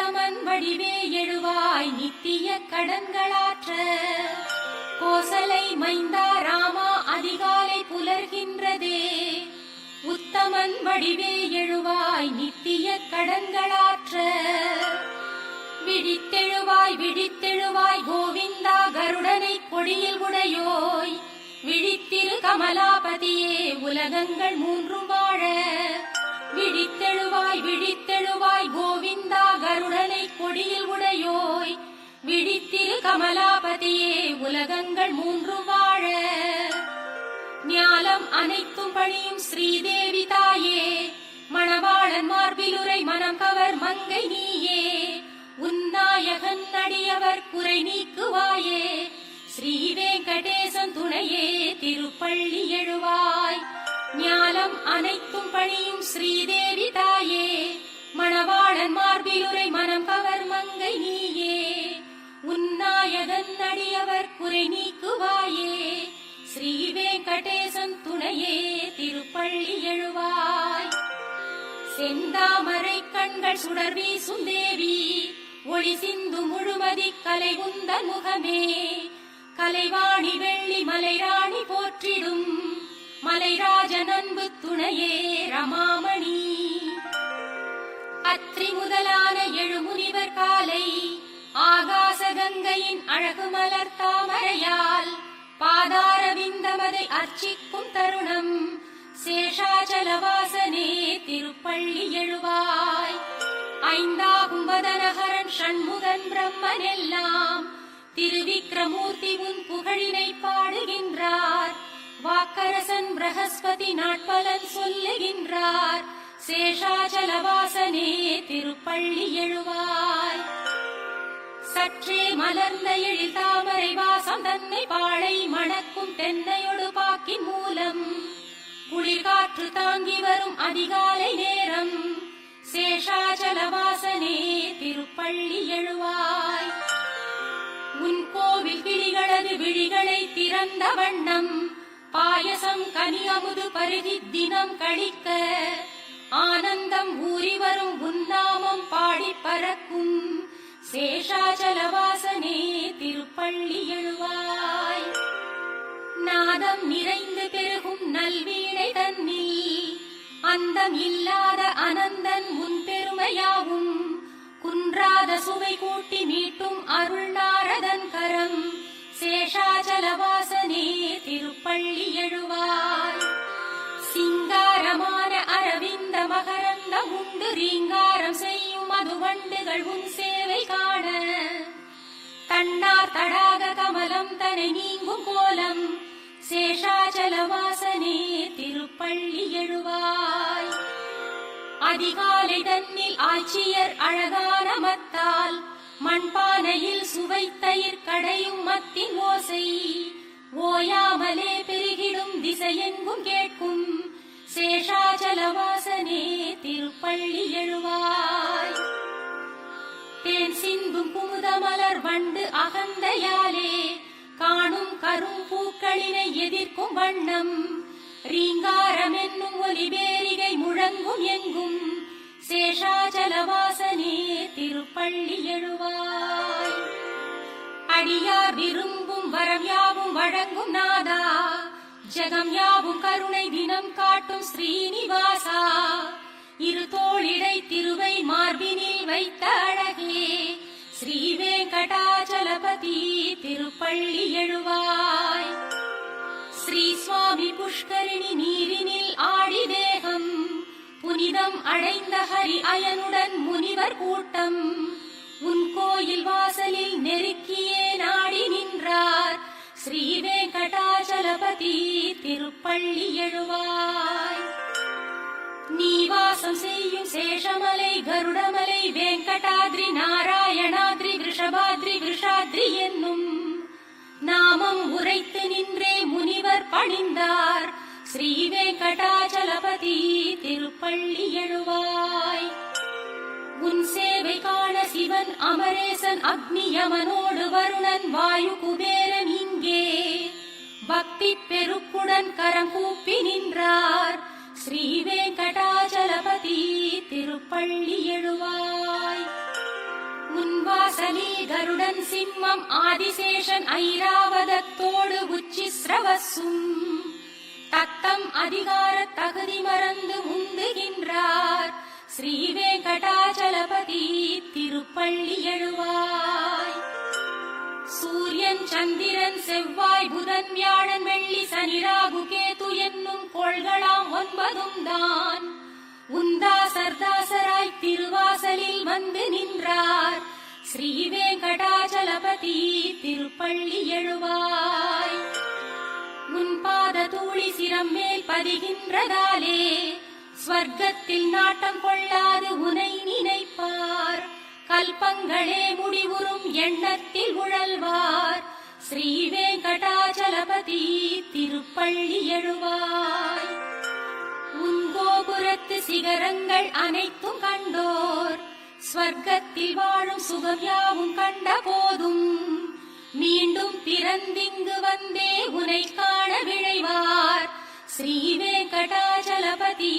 உத்தமன் வடிவே எழுவாய் நித்திய கடன்களாற்ற. கோசலை மைந்தா ராமா அதிகாலை புலர்கின்றதே, உத்தமன் வடிவே எழுவாய் நித்திய கடன்களாற்ற. விழித்தெழுவாய் விழித்தெழுவாய் கோவிந்தா கருடனை கொடியில் உடையோய், விழித்திரு கமலாபதியே உலகங்கள் மூன்றும் வாழ. விழித்தெழுவாய் விழித்தெழுவாய் கோவிந்தா கருடனை கொடியில் உடையோய், விழித்திரு கமலாபதியே உலகங்கள் மூன்றும் வாழ. ஞாலம் அனைத்தும் பணியும் ஸ்ரீதேவி தாயே, மணவாளன் மார்பிலுரை மனம் கவர் மங்கை நீயே, உன்னாயகன் அடியவர் குறை நீக்குவாயே, ஸ்ரீ வெங்கடேசன் துணையே திருப்பள்ளி எழுவாய். ஞாலம் அனைத்தும் பணியும் ஸ்ரீதேவி தாயே, மணவாளன் மார்பிலுரை மனம் கவர் மங்கை நீயே, உன்னாயகன் அடியவர் குறை நீக்குவாயே, ஸ்ரீ வெங்கடேசன் துணையே திருப்பள்ளி எழுவாய். செந்தாமரை கண்கள் சுடர் வீசும் தேவி, ஒளி சிந்து முழுமதி கலை உந்தன் முகமே, கலைவாணி வெள்ளி மலைராணி போற்றிடும், மலைராஜன் அன்பு துணையே ரமாமணி. அத்ரி முதலான எழுமுனிவர் காலை, ஆகாச கங்கையின் அழகு மலர் தாமரையால், பாதார விந்தமதை அர்ச்சிக்கும் தருணம், சேஷாச்சலவாசனே திருப்பள்ளி எழுவாய். ஐந்தாகும் வதனஹரன் ஷண்முகன் பிரம்மன் எல்லாம், திருவிக்ரமூர்த்தி உன் புகழினை பாடுகின்றார், வாக்கரசன் பிரகஸ்பதி நாட்பலன் சொல்லுகின்றார், சேஷாச்சலவாசனே திருப்பள்ளி எழுவாய். சற்றே மலர்ந்த எழில் தாமரை வாசம் தன்னை பாழை மணக்கும் தென்னையொடு பாக்கின் மூலம், குளிர்காற்று தாங்கி வரும் அதிகாலை நேரம், சேஷாச்சலவாசனே திருப்பள்ளி எழுவாய். உன் கோவில் கிளிகளது விழிகளை திறந்த வண்ணம், பாயசம் கனி அமுது பருகி தினம் கழிக்க, ஆனந்தம் ஊறி வரும் உன்னாமம் பாடி பறக்கும், சேஷாச்சலவாசனே திருப்பள்ளி எழுவாய். நாதம் நிறைந்து பெருகும் நல்வீணை தன்னில், அந்தம் இல்லாத அனந்தன் உன் பெருமையாவும், குன்றாத சுவை கூட்டி மீட்டும் அருள் நாரதன் கரம், சேஷாச்சலவாசனே திருப்பள்ளி எழுவாய். சிங்காரமான அரவிந்த மகரந்தம் உண்டு ரீங்காரம் செய்யும் மதுவண்டுகள் உன் சேவை காண, தன்னார் தடாக கமலம் தனை நீங்கும் கோலம், சேஷாச்சலவாசனே திருப்பள்ளி எழுவாய். அதிகாலை தன்னில் ஆட்சியர் அழகான மத்தால், மண்பானையில் சுவைத்தயிர் கடையும் மத்தின் ஓசை, ஓயாமலே பெருகிடும் திசையெங்கும் கேட்கும், சேஷாச்சலவாசனே திருப்பள்ளி எழுவாய். தேன் சிந்தும் குமுத மலர் வண்டு அகந்தையாலே, காணும் கரும் பூக்களினை எதிர்க்கும் வண்ணம், ரீங்காரம் என்னும் ஒலிபேரிகை முழங்கும் எங்கும், சேஷாச்சலவாசனே திருப்பள்ளி எழுவாய். அடியார் விரும்பும் வரம் யாவும் வழங்கும் நாதா, ஜெகம் யாவும் கருணை தினம் காட்டும் ஸ்ரீனிவாசா, இரு தோளிடை திருவை மார்பினில் வைத்த அழகே, ஸ்ரீ வெங்கடாச்சலபதி திருப்பள்ளி எழுவாய். ஸ்ரீ சுவாமி புஷ்கரிணி நீரினில் ஆடி தேகம், புனிதம் அடைந்த ஹரி அயனுடன் முனிவர் கூட்டம், உன் கோயில் வாசலில் நெருக்கியே நாடி நின்றார், ஸ்ரீ வெங்கடாச்சலபதி திருப்பள்ளி எழுவாய். நீ வாசம் செய்யும் சேஷமலை கருடமலை வெங்கடாத்ரி நாராயணாத்ரி விஷபாத்ரி விஷாத்ரி என்னும் நாமம் உரைத்து நின்றே முனிவர் பணிந்தார், ஸ்ரீ வெங்கடாச்சலபதி திருப்பள்ளி எழுவாய். உன் சேவை காண சிவன் அமரேசன் அக்னி யமனோடு வருணன் வாயு குபேரன் இங்கே, பக்தி பெருக்குடன் கரம் கூப்பி நின்றார், ஸ்ரீ வெங்கடாச்சலபதி திருப்பள்ளி எழுவாய். உன்வாசலில் கருடன் சிம்மம் ஆதிசேஷன் ஐராவதத்தோடு உச்சிஸ்ரவசும் தத்தம் அதிகார தகுதி மறந்து முந்துகின்றார் ஸ்ரீ வெங்கடாச்சலபதி திருப்பள்ளி எழுவாய். சூரியன் சந்திரன் செவ்வாய் புதன் வியாழன் வெள்ளி சனி ராகு கேது என்னும் கோள்களாம் 9 தான் உந்தாசர்தாசராய் திருவாசலில் வந்து நின்றார் ஸ்ரீ வெங்கடாச்சலபதி திருப்பள்ளி எழுவாய். உன் பாத தூளி சிரம் மேல் பதிகின்றதாலே ஸ்வர்க்கத்தில் நாட்டம் கொள்ளாது உனை நினைப்பார் கல்பங்களே முடிவுறும் எண்ணத்தில் உழல்வார் ஸ்ரீ வெங்கடாச்சலபதி திருப்பள்ளி எழுவாய். உன் கோபுரத்து சிகரங்கள் அனைத்தும் கண்டோர் ஸ்வர்க்கத்தில் வாழும் சுகம் யாவும் கண்ட போதும் மீண்டும் பிறந்திங்கு வந்தே உனை காண விழைவார் ஸ்ரீ வெங்கடாச்சலபதி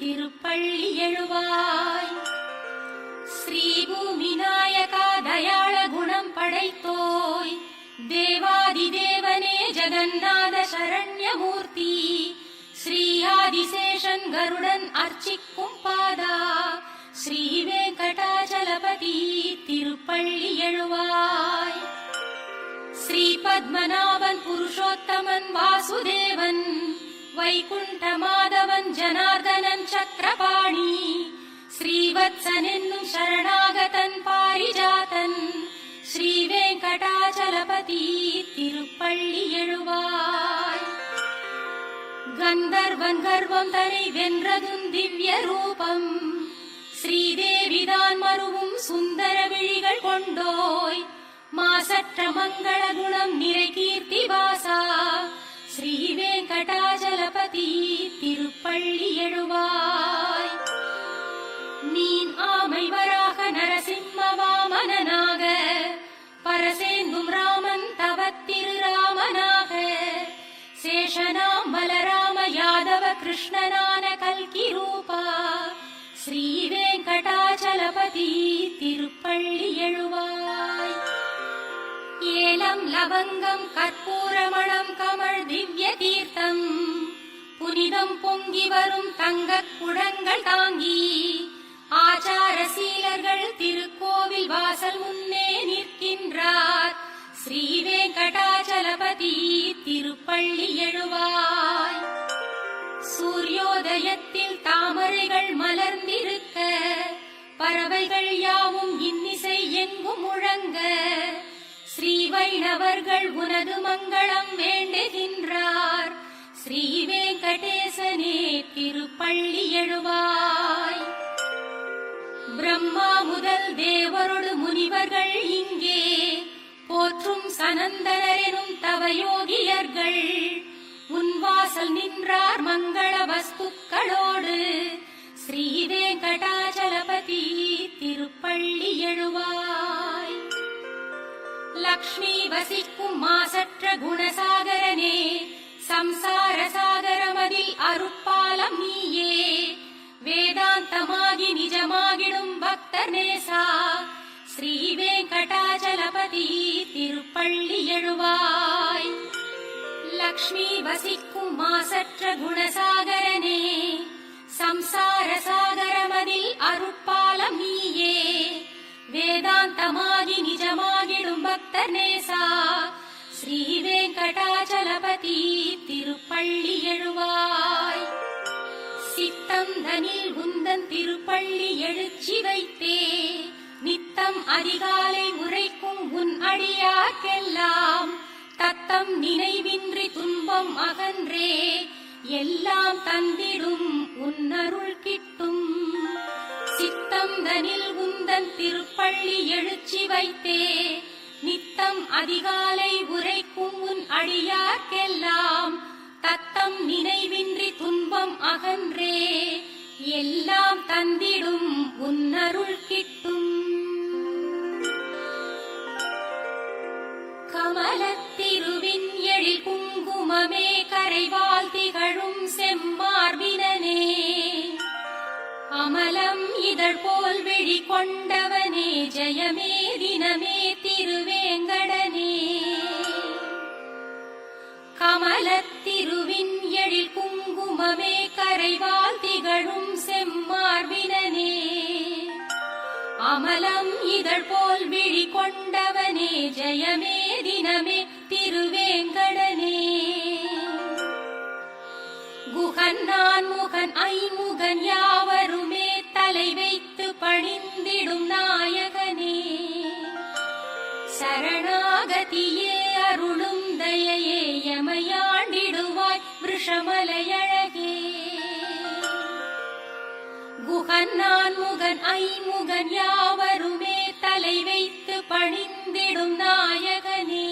திருப்பள்ளி எழுவாய். ஸ்ரீ பூமி நாயகா தயாள குணம் படைத்தோய் தேவாதி தேவனே ஜெகநாத சரண்யமூர்த்தி ஸ்ரீ ஆதிசேஷன் கருடன் அர்ச்சிக்கும் பாதா ஸ்ரீ வெங்கடாச்சலபதி திருப்பள்ளி எழுவாய். ஸ்ரீ பத்மநாபன் புருஷோத்தமன் வாசுதேவன் வைகுண்ட மாதவன் ஜனார்தனன் சக்கரபாணி ஸ்ரீவத்சன் என்னும் சரணாகதன் பாரிஜாதன் ஸ்ரீ வெங்கடாச்சலபதி திருப்பள்ளி எழுவாய். கந்தர்வன் கர்வம் தனை வென்றதும் திவ்ய ரூபம் ஸ்ரீதேவிதான் மருவும் சுந்தர விழிகள் கொண்டோய் மாசற்ற மங்கள குணம் நிறை கீர்த்தி வாசா ஸ்ரீ வெங்கடாச்சலபதி திருப்பள்ளி எழுவாய். மீன் ஆமை வராக நரசிம்ம வாமனனாக பரசேந்தும் ராமன் தவத்திரு ராமனாக சேஷனாம் பலராம யாதவ கிருஷ்ணனான கல்கி ரூபா ஸ்ரீ வெங்கடாச்சலபதி திருப்பள்ளி எழுவாய். ஏலம் லவங்கம் கற்பூரமணம் கமழ் திவ்ய தீர்த்தம் புனிதம் பொங்கி வரும் தங்கக் குடங்கள் தாங்கி ஆச்சார சீலர்கள் திருக்கோவில் வாசல் முன்னே நிற்கின்றார் ஸ்ரீ வெங்கடாச்சலபதி திருப்பள்ளி எழுவாய். சூரியோதயத்தில் தாமரைகள் மலர்ந்திருக்க பறவைகள் யாவும் இன்னிசை எங்கும் முழங்க ஸ்ரீ வைணவர்கள் உனது மங்களம் வேண்டுகின்றார் ஸ்ரீ வெங்கடேசனே திருப்பள்ளி எழுவாய். பிரம்மா முதல் தேவரோடு முனிவர்கள் இங்கே போற்றும் சனந்தனரெனும் தவயோகியர்கள் உன்வாசல் நின்றார் மங்கள வஸ்துக்களோடு ஸ்ரீ வெங்கடாச்சலபதி திருப்பள்ளி எழுவாய். லக்ஷ்மி வசிக்கும் மாசற்ற குணசாகரனே சம்சார சாகரமதில் அருட்பாலம் நீயே வேதாந்தமாகி நிஜமாகிடும் பக்தர் நேசா ஸ்ரீ வெங்கடாச்சலபதி திருப்பள்ளி எழுவாய். லக்ஷ்மி வசிக்கும் மாசற்ற குணசாகரனே சம்சார சாகரமதில் அருட்பாலம் நீயே வேதாந்தமாகி நிஜமாகிடும் பக்தர் நேசா ஸ்ரீ வெங்கடாச்சலபதி திருப்பள்ளி எழுவாய். சித்தம் தனில் உந்தன் திருப்பள்ளி எழுச்சி வைத்தே நித்தம் அதிகாலை உரைக்கும் உன் அடியார்க்கெல்லாம் தத்தம் நினைவின்றி துன்பம் அகன்றே எல்லாம் தந்திடும் உன்னருள் கிட்டும். சித்தம் தனில் உந்தன் திருப்பள்ளி எழுச்சி வைத்தே நித்தம் அதிகாலை உரைக்கும் உன் அடியார்க்கெல்லாம் தத்தம் நினைவின்றி துன்பம் அகன்றே எல்லாம் தந்திடும் உன்னருள் கிட்டும். கமலத்திருவின் எழில் குங்குமமே கரைவால் திகழும் செம்மார்பினனே அமலம் இதழ் போல் விழி விழி கொண்டவனே ஜெயமே தினமே திருவேங்கடனே. கமலத்திருவின் எழில் குங்குமமே கரைவால் திகழும் செம்மார்பினனே. அமலம் இதழ் போல் விழி கொண்டவனே ஜெயமே தினமே திருவேங்கடனே. குகன் நான் முகன் ஐமுகன் யாவருமே தலை வைத்து பணிந்திடும் நாயகனே. சரணாகதியே அருளும் தயையே எமையாண்டிடுவாய் விஷமலையழகே. குகன் நான் முகன் ஐமுகன் யாவருமே தலை வைத்து பணிந்திடும் நாயகனே.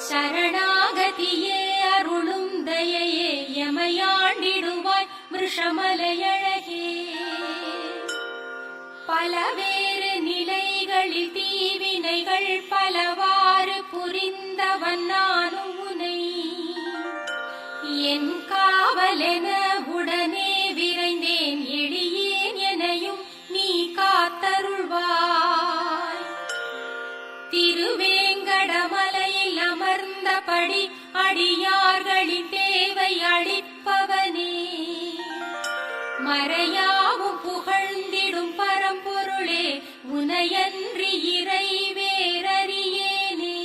சரணாகதியே அருளும் தயையே எமையாண்டிடுவாய் விஷமலையழகே. பலவேறு நிலைகளில் தீவினைகள் பலவாறு புரிந்தவன் நானும் உனை. என் காவலென உடனே விரைந்தேன் எளியேன் எனையும் நீ காத்தருள்வாய். திருவேங்கடமலையில் அமர்ந்தபடி அடியார்களின் தேவை அளிப்பவனே. மறையாவும் புகழ்ந்திடும் பரம்பொருளே உனையன்றி இறை வேறறியேனே.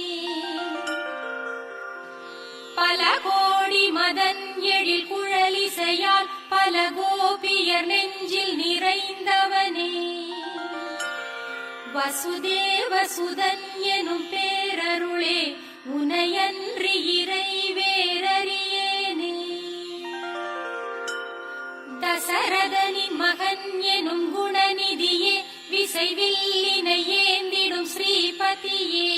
பல கோடி மதன் எழில் குழலிசையால் பல கோபியர் நெஞ்சில் நிறைந்தவனே. வசுதேவ சுதன் எனும் பேரருளே உனையன்றி இறை வேறறியேனே. தசரதனின் மகன் எனும் குணநிதியே விசைவில்லினை ஏந்திடும் ஸ்ரீபதியே.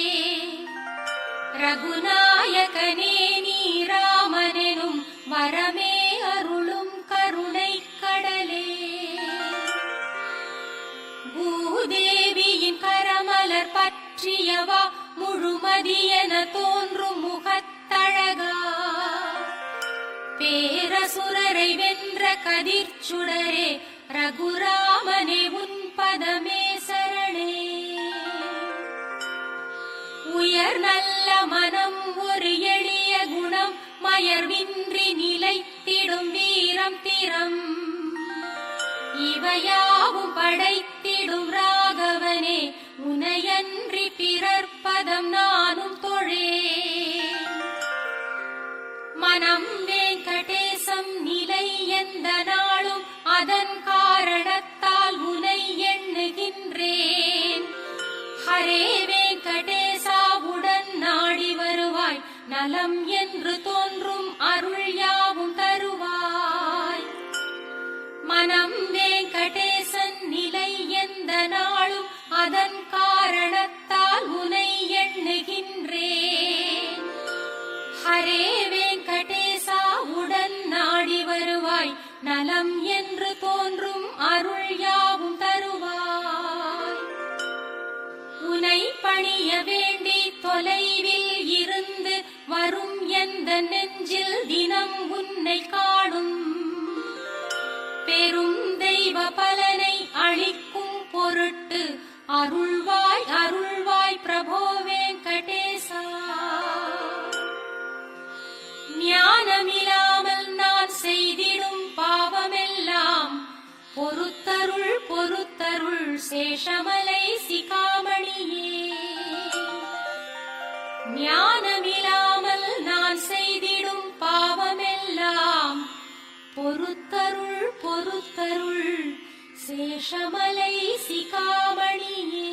ரகுநாயகனே நீ ராமனெனும் வரமே அருளும் கருணை கடலே. பூதேவியின் கரமலர் பற்றியவா முழுமதியென தோன்றும் முகத்தழகா. பேரசுரரை வென்ற கதிர்ச்சுடரே ரகுராமனே உன் பதமே சரணே. உயர் நல்ல மனம் ஒரு எளிய குணம் மயர்வின்றி நிலைத்திடும் வீரம் திறம். இவையாவும் படைத்திடும் ராகவனே உனையன்றி பிறர்ப்பதம் நானும் தொழேன். மனம் வெங்கடேசம் நிலை எந்த நாளும் அதன் காரணத்தால் உனை எண்ணுகின்றேன். ஹரே வெங்கடேசாவுடன் நாடி வருவாய் நலம் என்று தோன்றும் அருள் யாவும் தருவாய். மனம் வெங்கடேசன் நிலை எந்த நாளும் அதன் காரணத்தால் உனை எண்ணுகின்றேன். ஹரே வெங்கடேசாவுடன் நாடி வருவாய் நலம் என்று தோன்றும் அருள் யாவும் தருவாய். உனை பணிய வேண்டி தொலைவில் இருந்து வரும் எந்த நெஞ்சில் தினம் உன்னை காணும். பெரும் தெய்வ பலனை அளிக்கும் பொருட்டு அருள்வாய் அருள்வாய் பிரபோ வெங்கடேசா. ஞானமில்லாமல் நான் செய்திடும் பாவமெல்லாம் பொறுத்தருள் பொறுத்தருள் சேஷமலை சிகாமணியே. ஞானமில்லாமல் நான் செய்திடும் பாவமெல்லாம் பொறுத்தருள் பொறுத்தருள் சேஷமலை சிகாமணியே.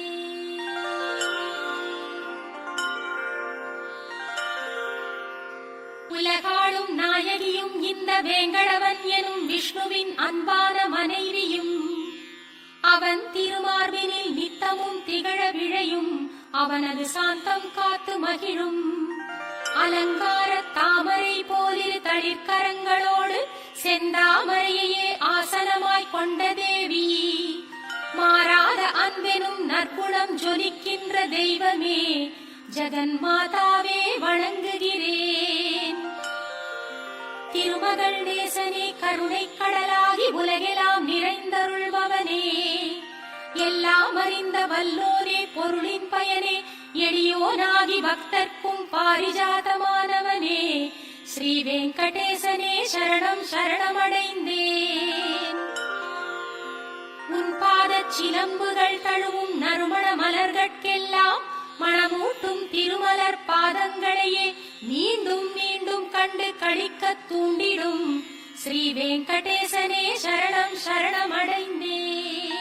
உலகாளும் நாயகியும் இந்த வேங்கடவன் எனும் விஷ்ணுவின் அன்பான மனைவியும். அவன் திருமார்பினில் நித்தமும் திகழ விழையும் அவனது சாந்தம் காத்து மகிழும். அலங்கார தாமரை போலிரு தளிர்கரங்களோடு செந்தாமரையே ஆசனமாய் கொண்ட தேவி. மாறாத அன்பெனும் நற்குணம் ஜொலிக்கின்ற தெய்வமே ஜெகன் மாதாவே வணங்குகிறேன். திருமகள் நேசனே கருணை கடலாகி உலகெல்லாம் நிறைந்தருள்பவனே வல்லோனே பொருளின் பயனே எளியோனாகி பக்தர்க்கும் பாரிஜாதமானவனே ஸ்ரீ வெங்கடேசனே சரணம் சரணமடைந்தேன். உன் பாதச் சிலம்புகள் தழுவும் நறுமண மலர்கட்கெல்லாம் மணமூட்டும் திருமலர் பாதங்களையே மீண்டும் மீண்டும் கண்டு களிக்கத் தூண்டிடும் ஸ்ரீ வெங்கடேசனே சரணம் சரணமடைந்தேன்.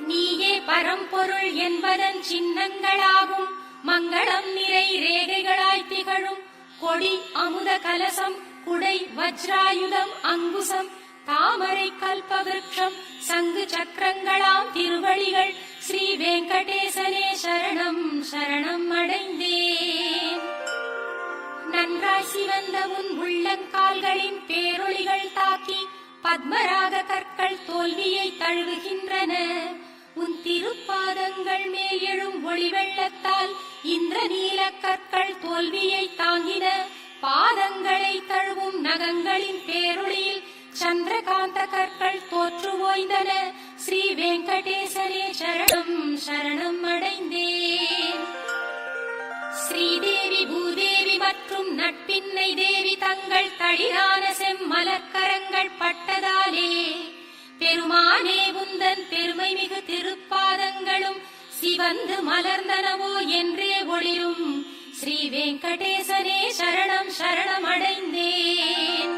நீயே பரம்பொருள் என்பதன் சின்னங்களாகும் மங்களம் நிறை ரேகைகளாய் திகழும் கொடி அமுத கலசம் குடை வஜ்ராயுதம் அங்குசம் தாமரை கல்பவிருக்ஷம் சங்கு சக்கரங்களாம் திருவடிகள் ஸ்ரீ வெங்கடேசனே சரணம் சரணம் அடைந்தேன். நன்றாய் சிவந்த உன் உள்ளங்கால்களின் பேரொளிகள் தாக்கி பத்மராக கற்கள் தோல்வியை தழுவுகின்றன. உன் திருப்பாதங்கள் மேல் எழும் ஒளி வெள்ளத்தால் இந்திரநீல கற்கள் தோல்வியை தாங்கின. பாதங்களை தழுவும் நகங்களின் பேரொளியில் சந்திரகாந்த கற்கள் தோற்று ஓய்ந்தன. ஸ்ரீ வெங்கடேசனே சரணம் சரணம் அடைந்தேன். ஸ்ரீதேவி பூதேவி மற்றும் நட்பின்னை தேவி தங்கள் தளிரான செம்மலர்க்கரங்கள் பட்டதாலே பெருமானே உந்தன் பெருமை மிகு திருப்பாதங்களும் சிவந்து மலர்ந்தனவோ என்றே ஒளிரும் ஸ்ரீ வெங்கடேசனே சரணம் சரணம் அடைந்தேன்.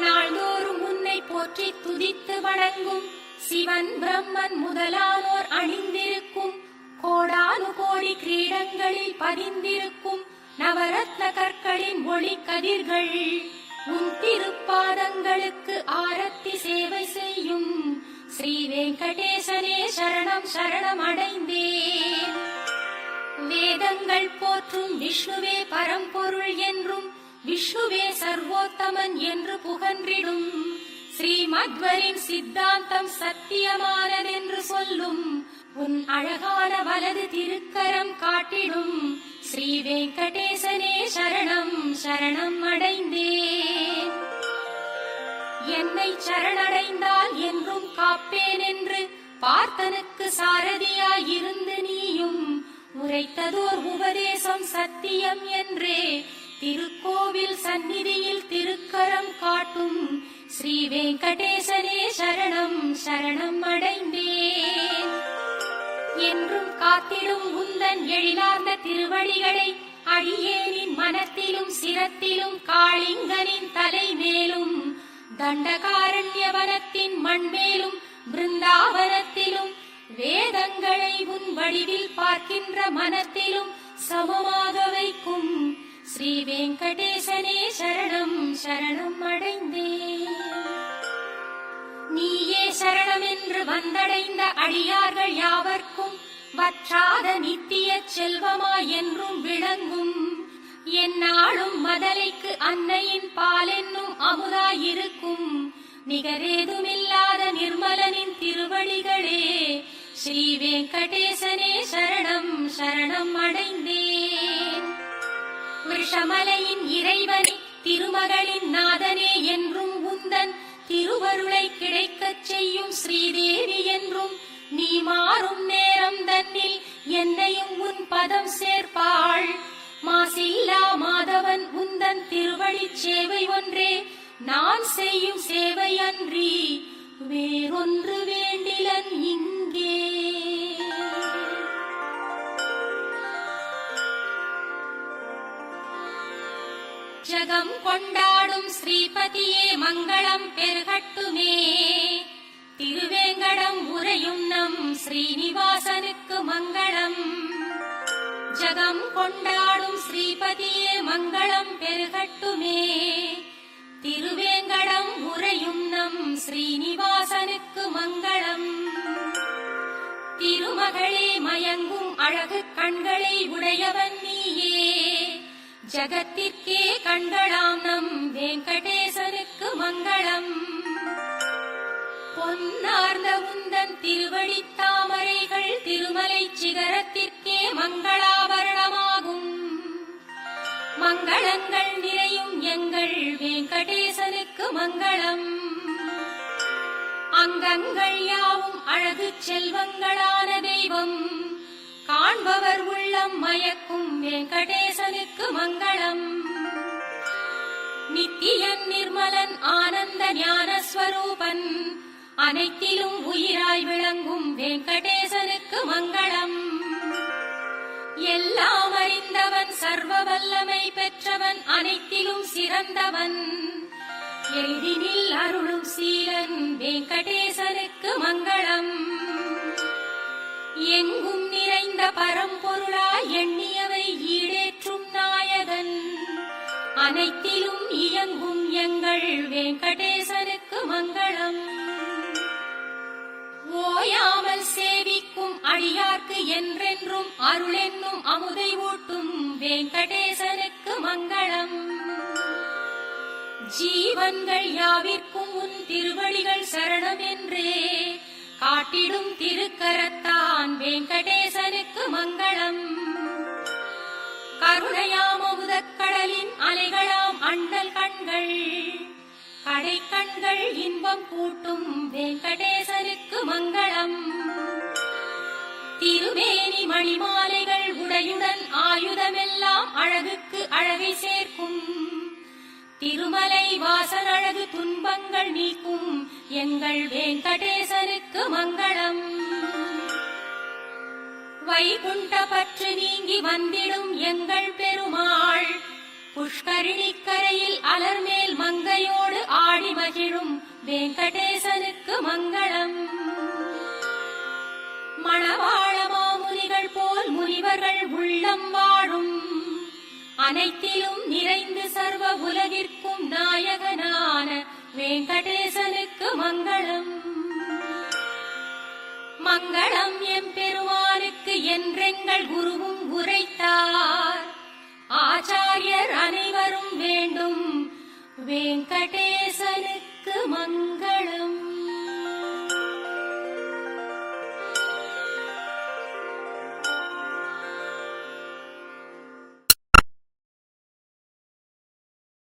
நாள்தோறும் உன்னை போற்றி துதித்து வணங்கும் சிவன் பிரம்மன் முதலானோர் அணிந்திருக்கும் கோடானு கோடி கிரீடங்களில் பதிந்திருக்கும் நவரத்ன கற்களின் ஒளி கதிர்கள் உன் திருப்பாதங்களுக்கு ஆரத்தி சேவை செய்யும் ஸ்ரீ வெங்கடேசனே சரணம் சரணம் அடைந்தேன். வேதங்கள் போற்றும் விஷ்ணுவே பரம்பொருள் என்றும் விஷ்ணுவே சர்வோத்தமன் என்று புகன்றிடும் ஸ்ரீமத்வரின் சித்தாந்தம் சத்தியமானதென்று சொல்லும் உன் அழகான வலது திருக்கரம் காட்டிடும் ஸ்ரீ வெங்கடேசனே சரணம் சரணம் அடைந்தேன். என்னை சரணடைந்தால் என்றும் காப்பேன் என்று பார்த்தனுக்கு சாரதியாயிருந்து நீயும் உரைத்ததோர் உபதேசம் சத்தியம் என்றே திருக்கோவில் சந்நிதியில் திருக்கரம் காட்டும் ஸ்ரீ வெங்கடேசனே சரணம் சரணம் அடைந்தேன். என்றும் காத்திடும் உந்தன் எழிலார்ந்த திருவடிகளை அடியேனின் மனத்திலும் சிரத்திலும் காளிங்கனின் தலை மேலும் தண்டகாரண்யவனத்தின் மண்மேலும் பிருந்தாவனத்திலும் வேதங்களை உன் வடிவில் பார்க்கின்ற மனத்திலும் சமமாக வைக்கும் ஸ்ரீ வெங்கடேசனே சரணம் சரணம் அடைந்தேன். நீயே சரணம் என்று வந்தடைந்த அடியார்கள் யாவர்க்கும் வற்றாத நித்திய செல்வமாய் என்றும் விளங்கும் எந்நாளும் மதலைக்கு அன்னையின் பால் என்னும் அமுதாயிருக்கும் நிகரேதுமில்லாத நிர்மலனின் திருவடிகளே ஸ்ரீ வெங்கடேசனே சரணம் சரணம் அடைந்தேன். விஷமலையின் இறைவனே திருமகளின் நாதனே என்றும் உந்தன் திருவருளை கிடைக்கச் செய்யும் ஸ்ரீதேவி என்றும் நீ மாறும் நேரம் தன்னில் என்னையும் உன் பதம் சேர்ப்பாள். மாசில்லா மாதவன் உந்தன் திருவழிச் சேவை ஒன்றே நான் செய்யும் சேவை அன்றி வேறொன்று வேண்டிலன் இங்கே. ஜகம் கொண்டாடும் ஸ்ரீபதியே மங்களம் பெருகட்டுமே. திருவேங்கடம் உரையும் நம் ஸ்ரீனிவாசனுக்கு மங்களம். ஜகம் கொண்டாடும் ஸ்ரீபதியே மங்களம் பெருகட்டுமே. திருவேங்கடம் உரையும் நம் ஸ்ரீனிவாசனுக்கு மங்களம். திருமகளே மயங்கும் அழகு கண்களை உடையவன் நீயே. ஜகத்திற்கே கண்களாம் நம் வெங்கடேசனுக்கு மங்களம். பொன்னார்ந்த உந்தன் திருவடித் தாமரைகள் திருமலை சிகரத்திற்கே மங்களாபரணமாகும். மங்களங்கள் நிறையும் எங்கள் வெங்கடேசனுக்கு மங்களம். அங்கங்கள் யாவும் அழகு செல்வங்களான தெய்வம் காண்பவர் உள்ளம் மயக்கும் வெங்கடேசனுக்கு மங்களம். நித்தியன் நிர்மலன் ஆனந்த ஞானஸ்வரூபன் அனைத்திலும் உயிராய் விளங்கும் வெங்கடேசனுக்கு மங்களம். எல்லாம் அறிந்தவன் சர்வ வல்லமை பெற்றவன் அனைத்திலும் சிறந்தவன் எளிதினில் அருளும் சீலன் வெங்கடேசனுக்கு மங்களம். எங்கும் நிறைந்த பரம்பொருளாய் எண்ணியவை ஈடேற்றும் நாயகன் அனைத்திலும் இயங்கும் எங்கள் வெங்கடேசனுக்கு மங்களம். ஓயாமல் சேவிக்கும் அடியார்க்கு என்றென்றும் அருளென்னும் அமுதை ஊட்டும் வெங்கடேசனுக்கு மங்களம். ஜீவன்கள் யாவிற்கும் உன் திருவடிகள் சரணம் என்றே காட்டிடும் திருக்கரத்தான் வெங்கடேசனுக்கு மங்களம். கருணையாம் அமுதக்கடலின் அலைகளாம் அண்ணல் கண்கள் கடை கண்கள் இன்பம் கூட்டும் வெங்கடேசனுக்கு மங்களம். திருமேனி மணிமாலைகள் உடையுடன் ஆயுதமெல்லாம் அழகுக்கு அழகை சேர்க்கும் திருமலை வாசன் அழகு துன்பங்கள் நீக்கும் எங்கள் வெங்கடேசனுக்கு மங்களம். வைகுண்ட பற்று நீங்கி வந்திடும் எங்கள் பெருமாள் புஷ்கரிணிக்கரையில் அலர்மேல் மங்கையோடு ஆடி மகிழும் வெங்கடேசனுக்கு மங்களம். மணவாள மாமுனிகள் போல் முனிவர்கள் உள்ளம் வாழும் அனைத்திலும் நிறைந்து சர்வ உலகிற்கும் நாயகனான வெங்கடேசனுக்கு மங்களம். மங்களம் எம்பெருமானுக்கு என்றெங்கள் குருவும் உரைத்தார் ஆச்சாரியர் அனைவரும் வேண்டும் வெங்கடேசனுக்கு மங்களம்.